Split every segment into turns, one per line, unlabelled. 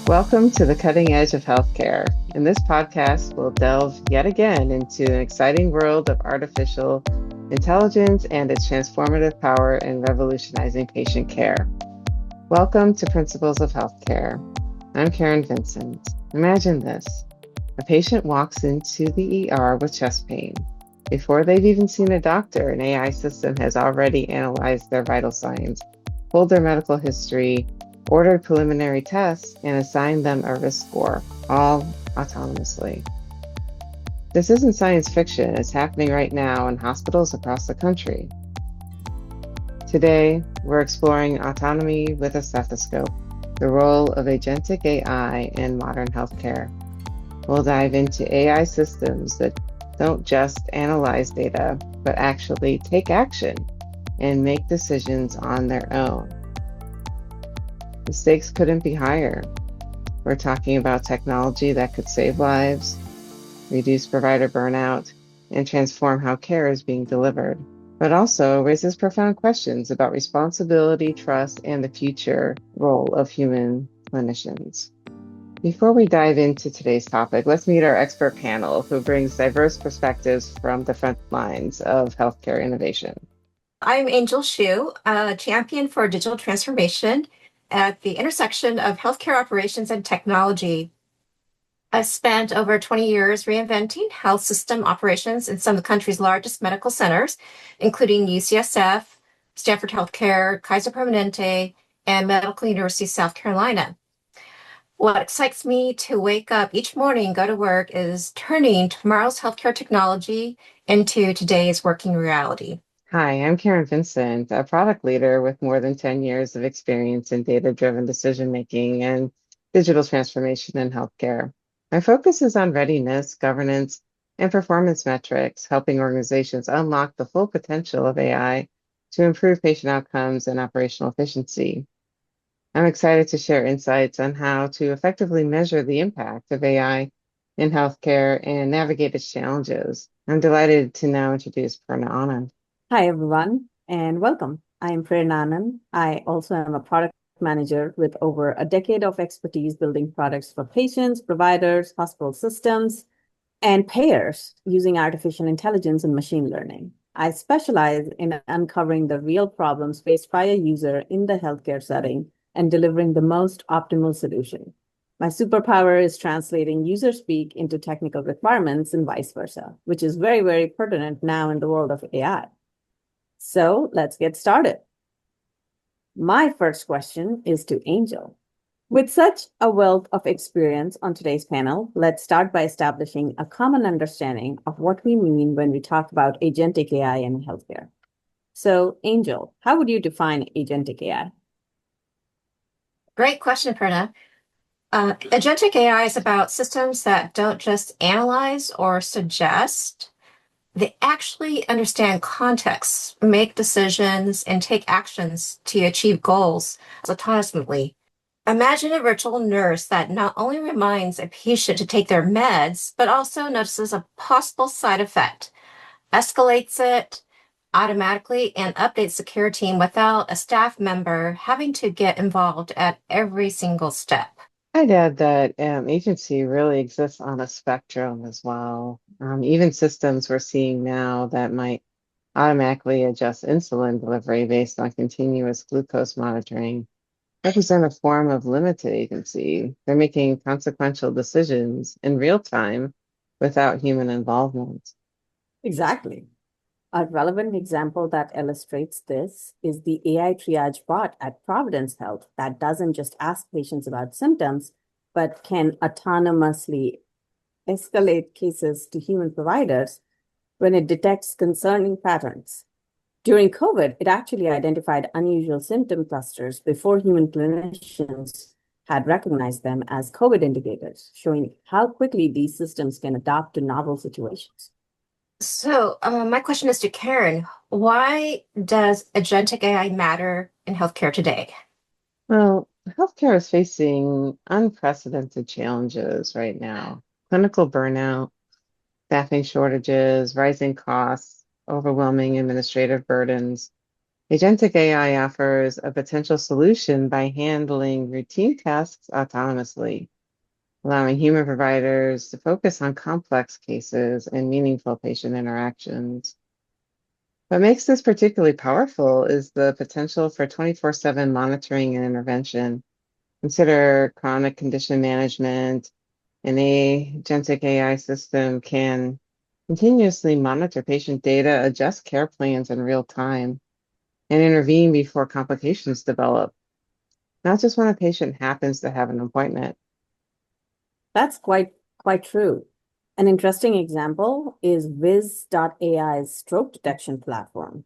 Welcome to the cutting edge of healthcare. In this podcast, we'll delve yet again into an exciting world of artificial intelligence and its transformative power in revolutionizing patient care. Welcome to Principles of Healthcare. I'm Karen Vincent. Imagine this. A patient walks into the ER with chest pain. Before they've even seen a doctor, an AI system has already analyzed their vital signs, pulled their medical history, ordered preliminary tests, and assigned them a risk score, all autonomously. This isn't science fiction, it's happening right now in hospitals across the country. Today, we're exploring autonomy with a stethoscope, the role of agentic AI in modern healthcare. We'll dive into AI systems that don't just analyze data, but actually take action and make decisions on their own. The stakes couldn't be higher. We're talking about technology that could save lives, reduce provider burnout, and transform how care is being delivered, but also raises profound questions about responsibility, trust, and the future role of human clinicians. Before we dive into today's topic, let's meet our expert panel who brings diverse perspectives from the front lines of healthcare innovation.
I'm Angel Shew, a champion for digital transformation at the intersection of healthcare operations and technology. I've spent over 20 years reinventing health system operations in some of the country's largest medical centers, including UCSF, Stanford Healthcare, Kaiser Permanente, and Medical University of South Carolina. What excites me to wake up each morning and go to work is turning tomorrow's healthcare technology into today's working reality.
Hi, I'm Karen Vincent, a product leader with more than 10 years of experience in data-driven decision-making and digital transformation in healthcare. My focus is on readiness, governance, and performance metrics, helping organizations unlock the full potential of AI to improve patient outcomes and operational efficiency. I'm excited to share insights on how to effectively measure the impact of AI in healthcare and navigate its challenges. I'm delighted to now introduce Prerna Anand.
Hi, everyone, and welcome. I am Prerna Anand. I also am a product manager with over a decade of expertise building products for patients, providers, hospital systems, and payers using artificial intelligence and machine learning. I specialize in uncovering the real problems faced by a user in the healthcare setting and delivering the most optimal solution. My superpower is translating user speak into technical requirements and vice versa, which is very, very pertinent now in the world of AI. So let's get started. My first question is to Angel. With such a wealth of experience on today's panel, let's start by establishing a common understanding of what we mean when we talk about agentic AI in healthcare. So, Angel, how would you define agentic AI?
Great question, Prerna. Agentic AI is about systems that don't just analyze or suggest. They actually understand context, make decisions, and take actions to achieve goals autonomously. Imagine a virtual nurse that not only reminds a patient to take their meds, but also notices a possible side effect, escalates it automatically, and updates the care team without a staff member having to get involved at every single step.
I'd add that agency really exists on a spectrum as well. Even systems we're seeing now that might automatically adjust insulin delivery based on continuous glucose monitoring represent a form of limited agency. They're making consequential decisions in real time without human involvement.
Exactly. A relevant example that illustrates this is the AI triage bot at Providence Health that doesn't just ask patients about symptoms, but can autonomously escalate cases to human providers when it detects concerning patterns. During COVID, it actually identified unusual symptom clusters before human clinicians had recognized them as COVID indicators, showing how quickly these systems can adapt to novel situations.
So, my question is to Karen. Why does agentic AI matter in healthcare today?
Well, healthcare is facing unprecedented challenges right now. Clinical burnout, staffing shortages, rising costs, overwhelming administrative burdens. Agentic AI offers a potential solution by handling routine tasks autonomously, allowing human providers to focus on complex cases and meaningful patient interactions. What makes this particularly powerful is the potential for 24/7 monitoring and intervention. Consider chronic condition management. An agentic AI system can continuously monitor patient data, adjust care plans in real time, and intervene before complications develop, not just when a patient happens to have an appointment.
That's quite true. An interesting example is Viz.ai's stroke detection platform.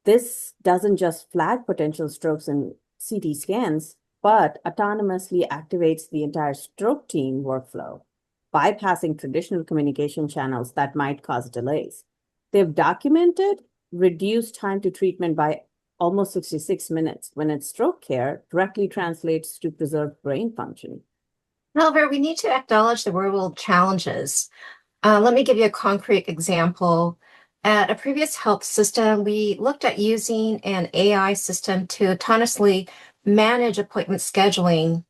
This doesn't just flag potential strokes in CT scans, but autonomously activates the entire stroke team workflow, bypassing traditional communication channels that might cause delays. They've documented reduced time to treatment by almost 66 minutes when its stroke care directly translates to preserved brain function.
However, we need to acknowledge the real world challenges. Let me give you a concrete example. At a previous health system, we looked at using an AI system to autonomously manage appointment scheduling.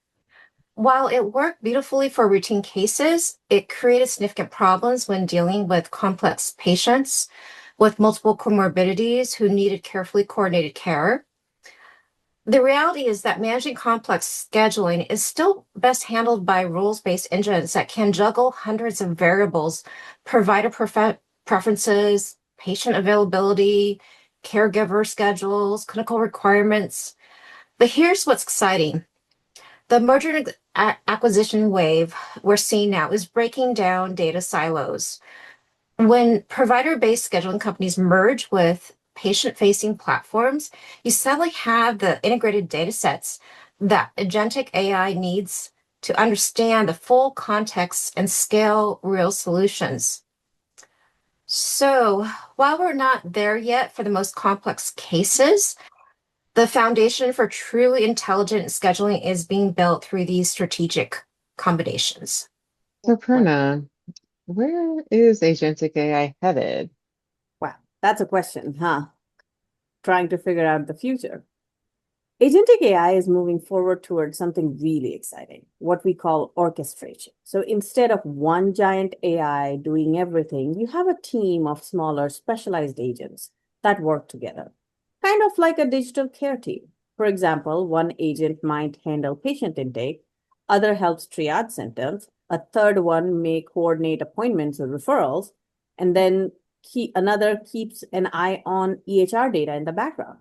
While it worked beautifully for routine cases, it created significant problems when dealing with complex patients with multiple comorbidities who needed carefully coordinated care. The reality is that managing complex scheduling is still best handled by rules-based engines that can juggle hundreds of variables, provider preferences, patient availability, caregiver schedules, clinical requirements. But here's what's exciting. The merger and acquisition wave we're seeing now is breaking down data silos. When provider-based scheduling companies merge with patient-facing platforms, you suddenly have the integrated data sets that agentic AI needs to understand the full context and scale real solutions. So while we're not there yet for the most complex cases, the foundation for truly intelligent scheduling is being built through these strategic combinations.
So, Prerna, where is agentic AI headed?
Wow, that's a question, huh? Trying to figure out the future. Agentic AI is moving forward towards something really exciting, what we call orchestration. So instead of one giant AI doing everything, you have a team of smaller specialized agents that work together, kind of like a digital care team. For example, one agent might handle patient intake, other helps triage symptoms, a third one may coordinate appointments or referrals, and then another keeps an eye on EHR data in the background.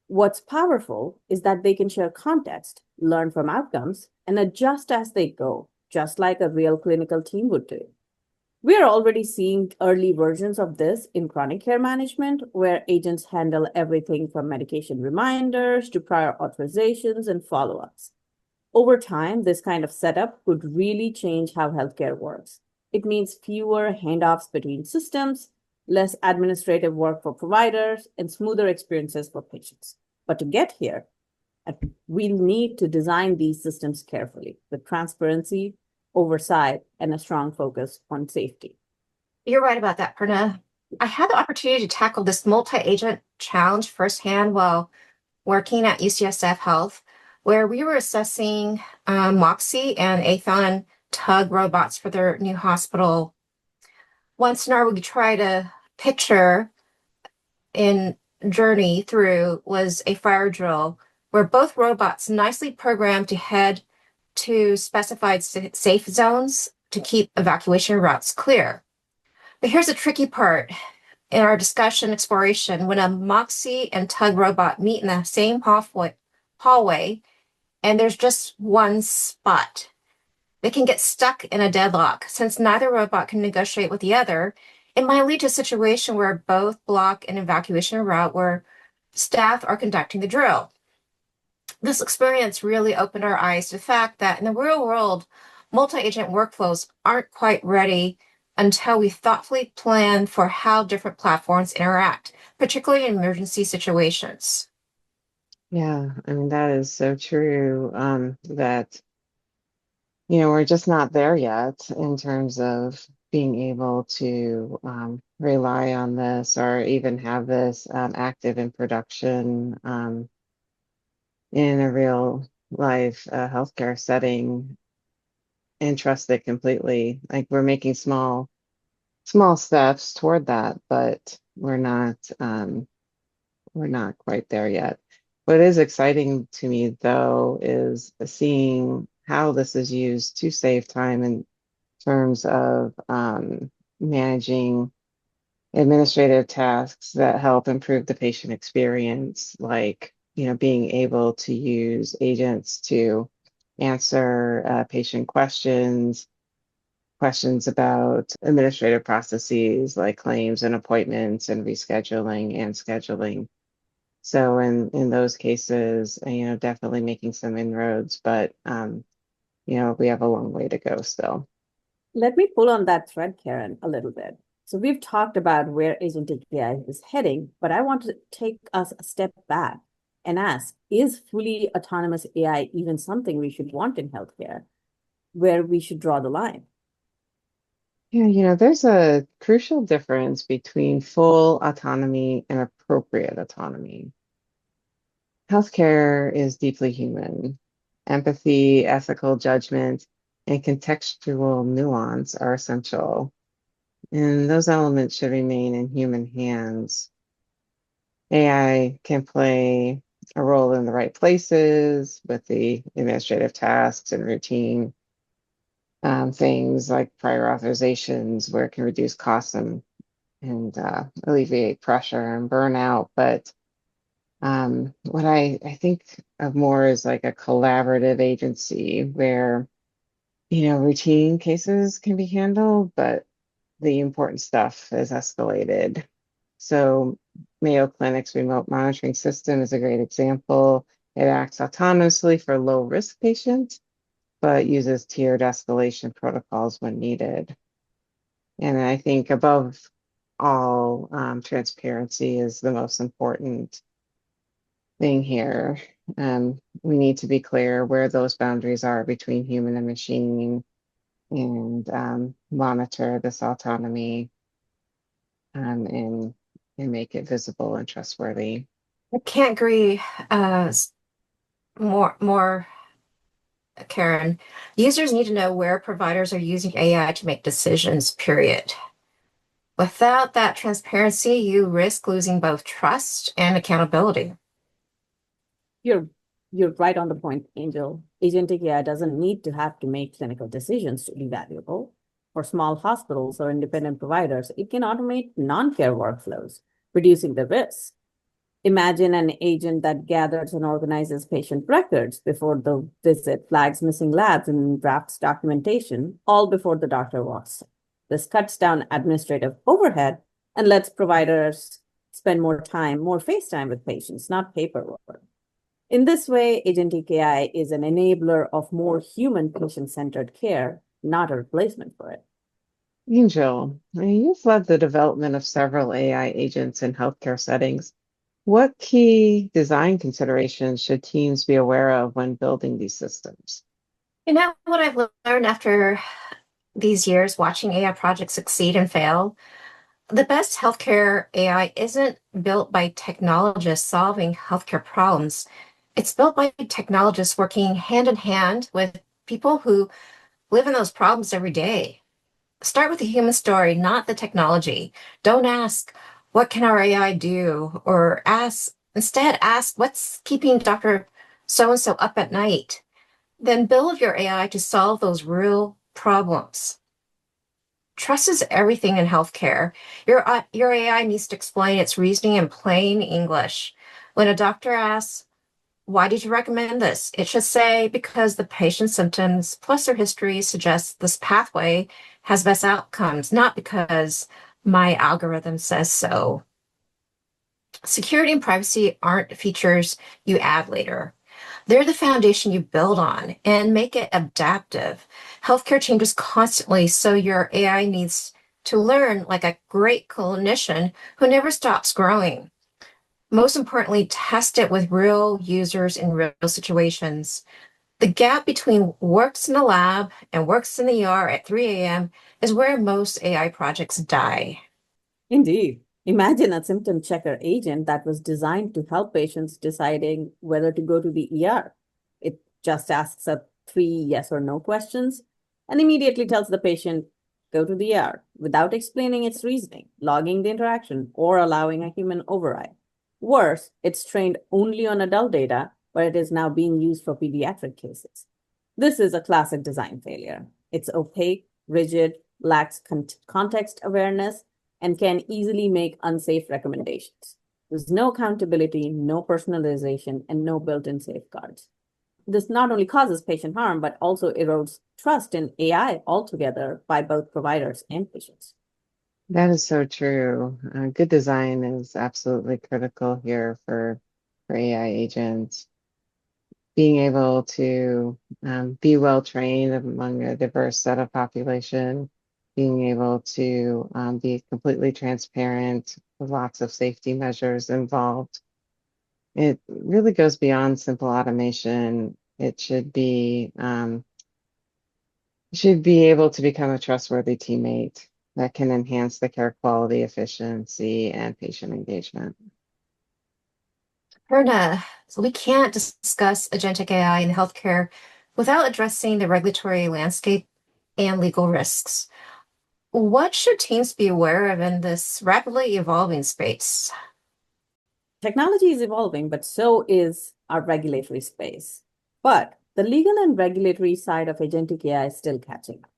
What's powerful is that they can share context, learn from outcomes, and adjust as they go, just like a real clinical team would do. We are already seeing early versions of this in chronic care management, where agents handle everything from medication reminders to prior authorizations and follow-ups. Over time, this kind of setup could really change how healthcare works. It means fewer handoffs between systems, less administrative work for providers, and smoother experiences for patients. But to get here, we'll need to design these systems carefully with transparency, oversight, and a strong focus on safety.
You're right about that, Prerna. I had the opportunity to tackle this multi-agent challenge firsthand while working at UCSF Health, where we were assessing Moxie and Athon tug robots for their new hospital. One scenario we tried to picture in journey through was a fire drill where both robots nicely programmed to head to specified safe zones to keep evacuation routes clear. But here's the tricky part in our discussion exploration. When a Moxie and Tug robot meet in the same hallway and there's just one spot, they can get stuck in a deadlock. Since neither robot can negotiate with the other, it might lead to a situation where both block an evacuation route where staff are conducting the drill. This experience really opened our eyes to the fact that in the real world, multi-agent workflows aren't quite ready until we thoughtfully plan for how different platforms interact, particularly in emergency situations.
Yeah, I mean, that is so true. That, we're just not there yet in terms of being able to rely on this or even have this active in production in a real life healthcare setting and trust it completely. Like we're making small steps toward that, but we're not quite there yet. What is exciting to me though is seeing how this is used to save time in terms of managing administrative tasks that help improve the patient experience, like, being able to use agents to answer patient questions about administrative processes like claims and appointments and rescheduling and scheduling. So in those cases, definitely making some inroads, but we have a long way to go still.
Let me pull on that thread, Karen, a little bit. So we've talked about where agentic AI is heading, but I want to take us a step back and ask, is fully autonomous AI even something we should want in healthcare? Where we should draw the line?
Yeah, there's a crucial difference between full autonomy and appropriate autonomy. Healthcare is deeply human. Empathy, ethical judgment, and contextual nuance are essential, and those elements should remain in human hands. AI can play a role in the right places with the administrative tasks and routine things like prior authorizations where it can reduce costs and alleviate pressure and burnout. But what I think of more is like a collaborative agency where, routine cases can be handled, but the important stuff is escalated. So Mayo Clinic's remote monitoring system is a great example. It acts autonomously for low risk patients, but uses tiered escalation protocols when needed. And I think above all, transparency is the most important thing here. We need to be clear where those boundaries are between human and machine and monitor this autonomy and make it visible and trustworthy.
I can't agree more, Karen. Users need to know where providers are using AI to make decisions, period. Without that transparency, you risk losing both trust and accountability.
You're you're right on the point, Angel. Agentic AI doesn't need to have to make clinical decisions to be valuable. For small hospitals or independent providers, it can automate non-care workflows, reducing the risk. Imagine an agent that gathers and organizes patient records before the visit, flags missing labs, and drafts documentation, all before the doctor walks in. This cuts down administrative overhead and lets providers spend more face time with patients, not paperwork. In this way, Agentic AI is an enabler of more human patient-centered care, not a replacement for it.
Angel, you've led the development of several AI agents in healthcare settings. What key design considerations should teams be aware of when building these systems?
You know what I've learned after these years watching AI projects succeed and fail? The best healthcare AI isn't built by technologists solving healthcare problems. It's built by technologists working hand in hand with people who live in those problems every day. Start with the human story, not the technology. Don't ask, what can our AI do? Or instead ask, what's keeping Dr. So-and-so up at night? Then build your AI to solve those real problems. Trust is everything in healthcare. Your AI needs to explain its reasoning in plain English. When a doctor asks, why did you recommend this? It should say, because the patient's symptoms plus their history suggests this pathway has best outcomes, not because my algorithm says so. Security and privacy aren't features you add later. They're the foundation you build on and make it adaptive. Healthcare changes constantly, so your AI needs to learn like a great clinician who never stops growing. Most importantly, test it with real users in real situations. The gap between works in the lab and works in the ER at 3 a.m. is where most AI projects die.
Indeed. Imagine a symptom checker agent that was designed to help patients deciding whether to go to the ER. It just asks a three yes or no questions and immediately tells the patient, go to the ER, without explaining its reasoning, logging the interaction, or allowing a human override. Worse, it's trained only on adult data, but it is now being used for pediatric cases. This is a classic design failure. It's opaque, rigid, lacks context awareness, and can easily make unsafe recommendations. There's no accountability, no personalization, and no built-in safeguards. This not only causes patient harm, but also erodes trust in AI altogether by both providers and patients.
That is so true. Good design is absolutely critical here for AI agents. Being able to be well trained among a diverse set of population, being able to be completely transparent with lots of safety measures involved. It really goes beyond simple automation. It should be able to become a trustworthy teammate that can enhance the care quality, efficiency, and patient engagement.
Prerna, so we can't discuss agentic AI in healthcare without addressing the regulatory landscape and legal risks. What should teams be aware of in this rapidly evolving space?
Technology is evolving, but so is our regulatory space. But the legal and regulatory side of agentic AI is still catching up.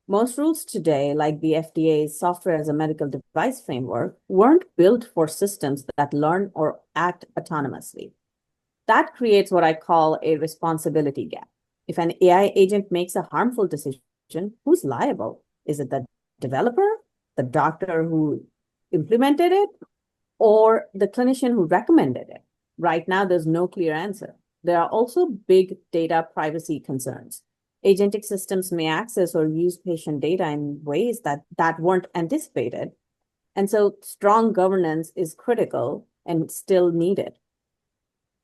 Most rules today, like the FDA's software as a medical device framework, weren't built for systems that learn or act autonomously. That creates what I call a responsibility gap. If an AI agent makes a harmful decision, who's liable? Is it the developer, the doctor who implemented it, or the clinician who recommended it? Right now, there's no clear answer. There are also big data privacy concerns. Agentic systems may access or use patient data in ways that weren't anticipated. And so strong governance is critical and still needed.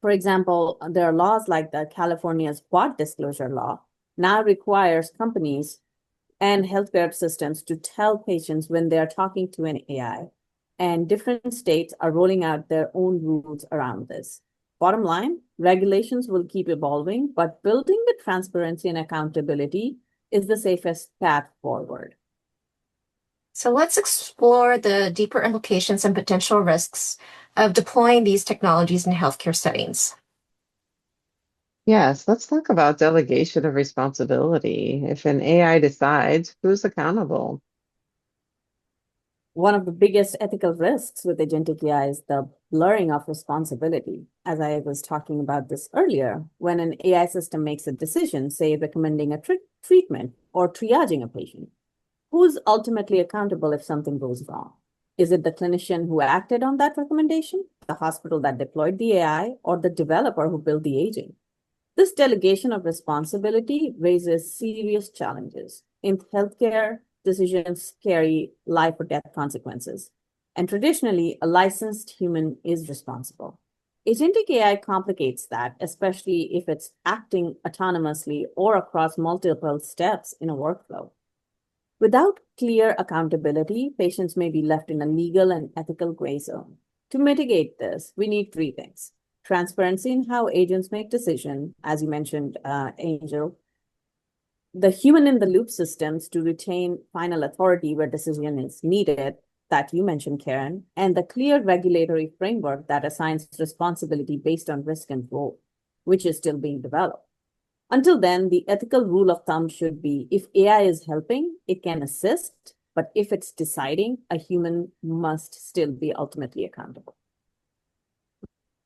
For example, there are laws like the California's Quad Disclosure Law now requires companies and healthcare systems to tell patients when they're talking to an AI. And different states are rolling out their own rules around this. Bottom line, regulations will keep evolving, but building with transparency and accountability is the safest path forward.
So let's explore the deeper implications and potential risks of deploying these technologies in healthcare settings.
Yes, let's talk about delegation of responsibility. If an AI decides, who's accountable?
One of the biggest ethical risks with agentic AI is the blurring of responsibility. As I was talking about this earlier, when an AI system makes a decision, say recommending a treatment or triaging a patient, who's ultimately accountable if something goes wrong? Is it the clinician who acted on that recommendation, the hospital that deployed the AI, or the developer who built the agent? This delegation of responsibility raises serious challenges. In healthcare, decisions carry life or death consequences. And traditionally, a licensed human is responsible. Agentic AI complicates that, especially if it's acting autonomously or across multiple steps in a workflow. Without clear accountability, patients may be left in a legal and ethical gray zone. To mitigate this, we need three things: transparency in how agents make decisions, as you mentioned, Angel, the human in the loop systems to retain final authority where decision is needed, that you mentioned, Karen, and the clear regulatory framework that assigns responsibility based on risk and role, which is still being developed. Until then, the ethical rule of thumb should be if AI is helping, it can assist, but if it's deciding, a human must still be ultimately accountable.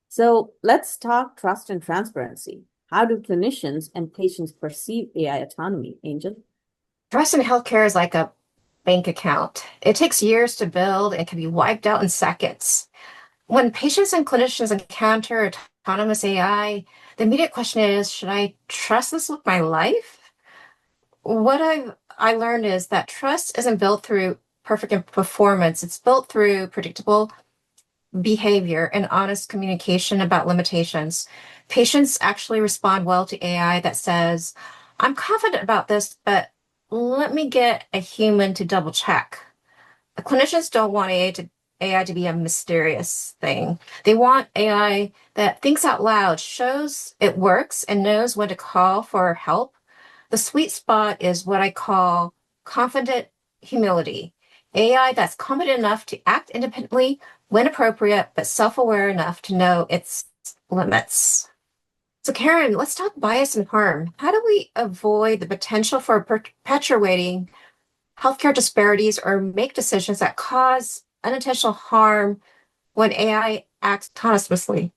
So let's talk trust and transparency. How do clinicians and patients perceive AI autonomy, Angel?
Trust in healthcare is like a bank account. It takes years to build and can be wiped out in seconds. When patients and clinicians encounter autonomous AI, the immediate question is, should I trust this with my life? What I learned is that trust isn't built through perfect performance. It's built through predictable behavior and honest communication about limitations. Patients actually respond well to AI that says, I'm confident about this, but let me get a human to double check. Clinicians don't want AI to be a mysterious thing. They want AI that thinks out loud, shows it works, and knows when to call for help. The sweet spot is what I call confident humility. AI that's confident enough to act independently when appropriate, but self-aware enough to know its limits. So, Karen, let's talk bias and harm. How do we avoid the potential for perpetuating healthcare disparities or make decisions that cause unintentional harm when AI acts autonomously?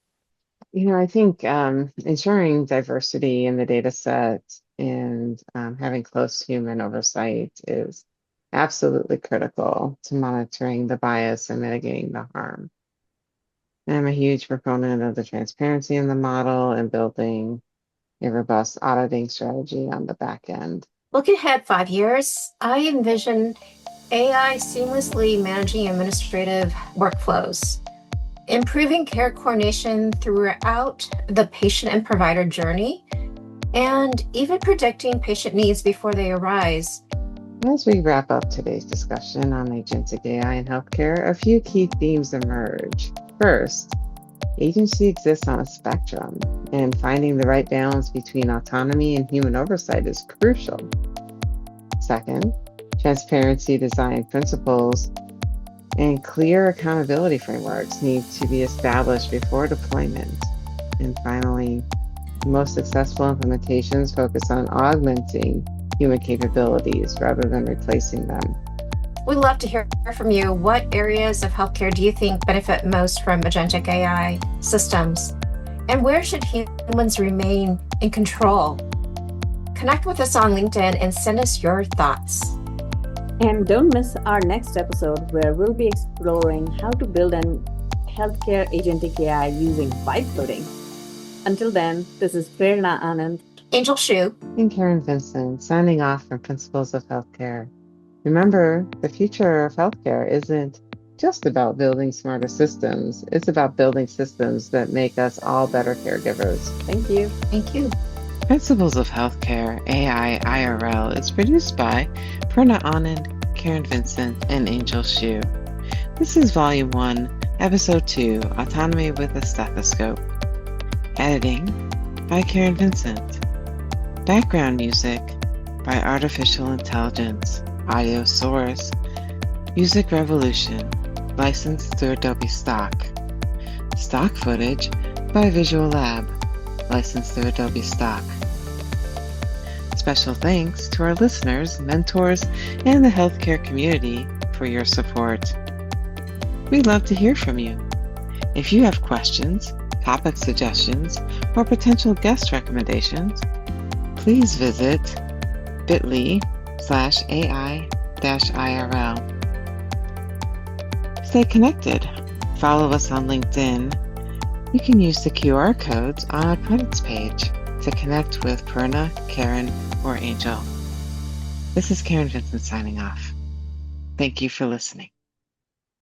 I think ensuring diversity in the data set and having close human oversight is absolutely critical to monitoring the bias and mitigating the harm. I'm a huge proponent of the transparency in the model and building a robust auditing strategy on the back end.
Looking ahead 5 years, I envision AI seamlessly managing administrative workflows, improving care coordination throughout the patient and provider journey, and even predicting patient needs before they arise.
As we wrap up today's discussion on agentic AI in healthcare, a few key themes emerge. First, agency exists on a spectrum, and finding the right balance between autonomy and human oversight is crucial. Second, transparency design principles and clear accountability frameworks need to be established before deployment. And finally, most successful implementations focus on augmenting human capabilities rather than replacing them.
We'd love to hear from you. What areas of healthcare do you think benefit most from agentic AI systems? And where should humans remain in control? Connect with us on LinkedIn and send us your thoughts.
And don't miss our next episode where we'll be exploring how to build an healthcare agentic AI using vibe coding. Until then, this is Prerna Anand,
Angel Shew,
and Karen Vincent signing off from Principles of Healthcare. Remember, the future of healthcare isn't just about building smarter systems. It's about building systems that make us all better caregivers.
Thank you.
Thank you.
Principles of Healthcare AI IRL is produced by Prerna Anand, Karen Vincent, and Angel Shew. This is Volume 1, Episode 2, Autonomy with a Stethoscope. Editing by Karen Vincent. Background music by Artificial Intelligence. Audio source, Music Revolution, licensed through Adobe Stock. Stock footage by Visual Lab, licensed through Adobe Stock. Special thanks to our listeners, mentors, and the healthcare community for your support. We'd love to hear from you. If you have questions, topic suggestions, or potential guest recommendations, please visit bit.ly/AI-IRL. Stay connected. Follow us on LinkedIn. You can use the QR codes on our credits page to connect with Prerna, Karen, or Angel. This is Karen Vincent signing off. Thank you for listening.